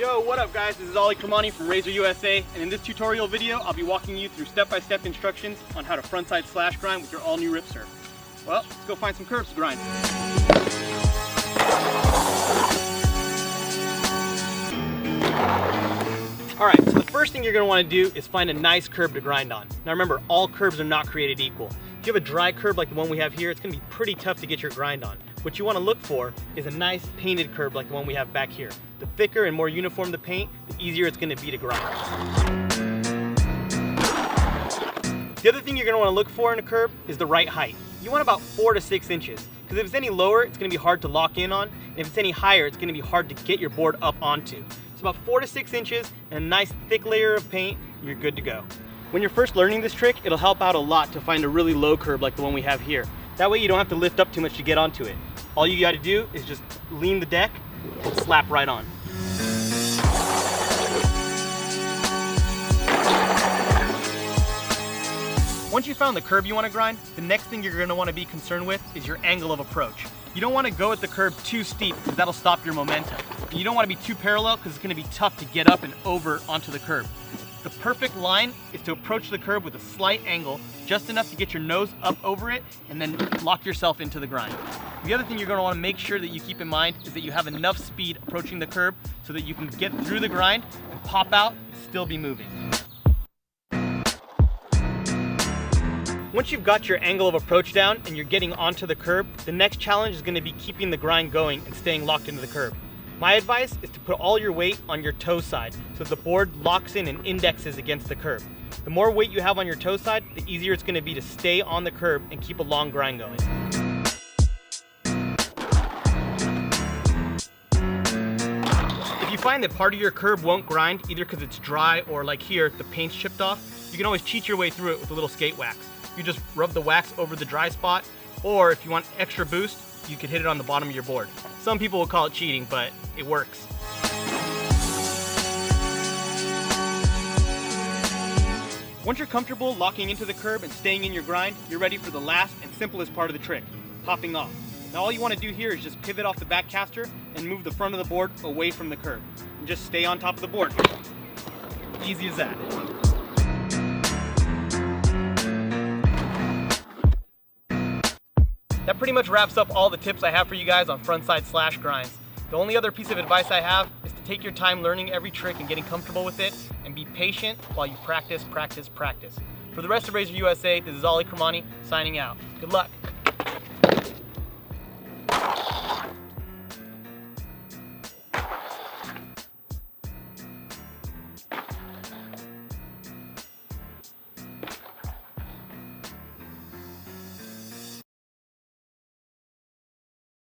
Yo, what up guys? This is Kompania from Razor USA, and in this tutorial video, I'll be walking you through step-by-step instructions on how to frontside slash grind with your all-new RipSurf. Well, let's go find some curves to grind. Alright, so the first thing you're going to want to do is find a nice curb to grind on. Now remember, all curbs are not created equal. If you have a dry curb like the one we have here, it's going to be pretty tough to get your grind on. What you want to look for is a nice painted curb like the one we have back here. The thicker and more uniform the paint, the easier it's going to be to grind. The other thing you're going to want to look for in a curb is the right height. You want about 4 to 6 inches, because if it's any lower, it's going to be hard to lock in on, and if it's any higher, it's going to be hard to get your board up onto. So about 4 to 6 inches and a nice thick layer of paint, you're good to go. When you're first learning this trick, it'll help out a lot to find a really low curb like the one we have here. That way you don't have to lift up too much to get onto it. All you got to do is just lean the deck and slap right on. Once you found the curb you want to grind, the next thing you're going to want to be concerned with is your angle of approach. You don't want to go at the curb too steep because that'll stop your momentum. And you don't want to be too parallel because it's going to be tough to get up and over onto the curb. The perfect line is to approach the curb with a slight angle, just enough to get your nose up over it and then lock yourself into the grind. The other thing you're going to want to make sure that you keep in mind is that you have enough speed approaching the curb so that you can get through the grind and pop out and still be moving. Once you've got your angle of approach down and you're getting onto the curb, the next challenge is going to be keeping the grind going and staying locked into the curb. My advice is to put all your weight on your toe side so the board locks in and indexes against the curb. The more weight you have on your toe side, the easier it's going to be to stay on the curb and keep a long grind going. If you find that part of your curb won't grind, either because it's dry or like here, the paint's chipped off, you can always cheat your way through it with a little skate wax. You just rub the wax over the dry spot, or if you want extra boost, you could hit it on the bottom of your board. Some people will call it cheating, but it works. Once you're comfortable locking into the curb and staying in your grind, you're ready for the last and simplest part of the trick, popping off. Now all you want to do here is just pivot off the back caster and move the front of the board away from the curb. And just stay on top of the board. Easy as that. That pretty much wraps up all the tips I have for you guys on frontside slash grinds. The only other piece of advice I have is to take your time learning every trick and getting comfortable with it, and be patient while you practice, practice, practice. For the rest of Razor USA, this is Kompania signing out. Good luck.